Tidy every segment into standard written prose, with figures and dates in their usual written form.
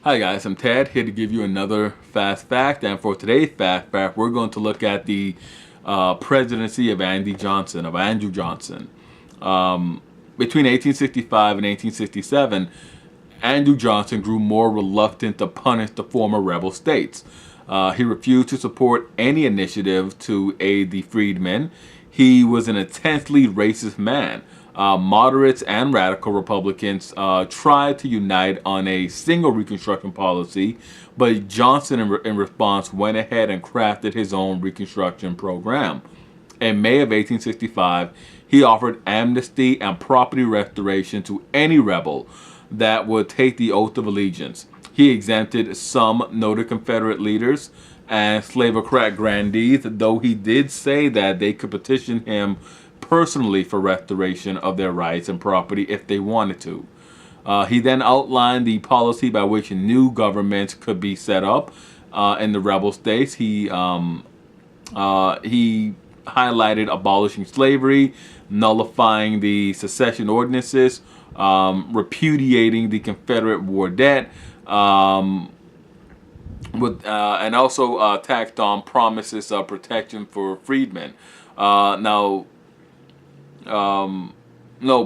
Hi guys, I'm Ted, here to give you another fast fact, and for today's fast fact, we're going to look at the presidency of Andrew Johnson. Between 1865 and 1867, Andrew Johnson grew more reluctant to punish the former rebel states. He refused to support any initiative to aid the freedmen. He was an intensely racist man. Moderates and radical Republicans tried to unite on a single Reconstruction policy, but Johnson, in response, went ahead and crafted his own Reconstruction program. In May of 1865, he offered amnesty and property restoration to any rebel that would take the oath of allegiance. He exempted some noted Confederate leaders and slavocrat grandees, though he did say that they could petition him personally for restoration of their rights and property if they wanted to. He then outlined the policy by which new governments could be set up in the rebel states. He highlighted abolishing slavery, nullifying the secession ordinances, repudiating the Confederate war debt, and also tacked on promises of protection for freedmen. No,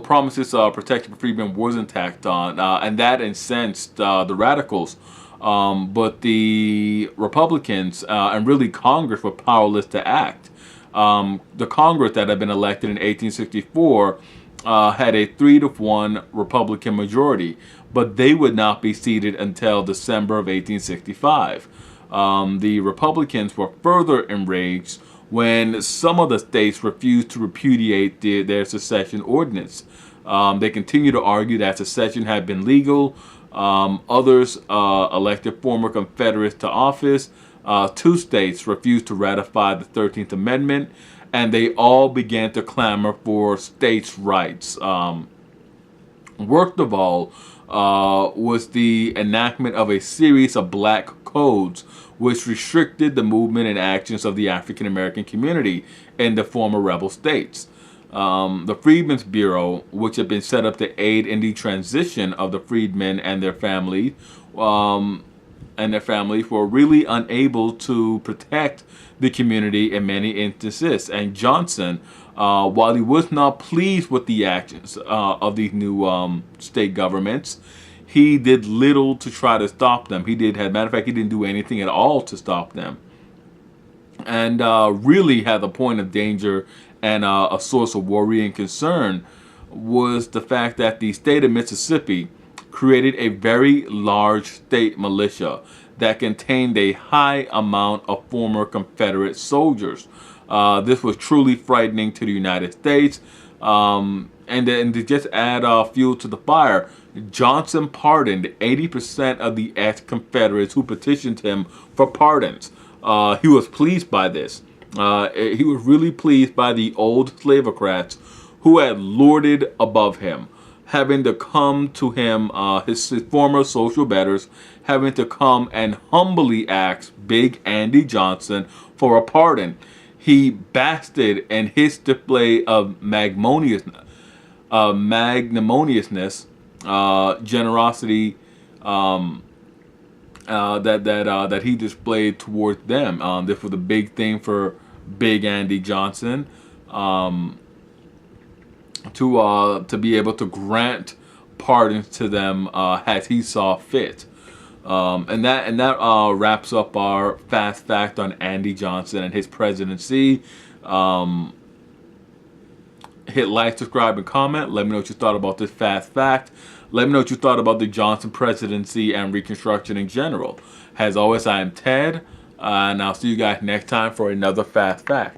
promises of protection for freedmen wasn't tacked on, and that incensed the radicals. But the Republicans and really Congress were powerless to act. The Congress that had been elected in 1864 had a 3-1 Republican majority, but they would not be seated until December of 1865. The Republicans were further enraged when some of the states refused to repudiate their secession ordinance. They continued to argue that secession had been legal. Others elected former Confederates to office. 2 states refused to ratify the 13th Amendment, and they all began to clamor for states' rights. Worst of all was the enactment of a series of black codes which restricted the movement and actions of the African American community in the former rebel states. The Freedmen's Bureau, which had been set up to aid in the transition of the freedmen and their families, were really unable to protect the community in many instances. And Johnson, while he was not pleased with the actions of these new state governments, he did little to try to stop them. He didn't do anything at all to stop them. And really had the point of danger and a source of worry and concern was the fact that the state of Mississippi created a very large state militia that contained a high amount of former Confederate soldiers. This was truly frightening to the United States. And then to just add fuel to the fire, Johnson pardoned 80% of the ex-Confederates who petitioned him for pardons. He was pleased by this. He was really pleased by the old slavocrats who had lorded above him, having to come to him, his former social betters, having to come and humbly ask Big Andy Johnson for a pardon. He basked in his display of magnanimousness, generosity that he displayed towards them. This was a big thing for Big Andy Johnson, to be able to grant pardons to them as he saw fit. And that wraps up our fast fact on Andy Johnson and his presidency. Hit like, subscribe, and comment. Let me know what you thought about this fast fact. Let me know what you thought about the Johnson presidency and Reconstruction in general. As always, I am Ted, and I'll see you guys next time for another fast fact.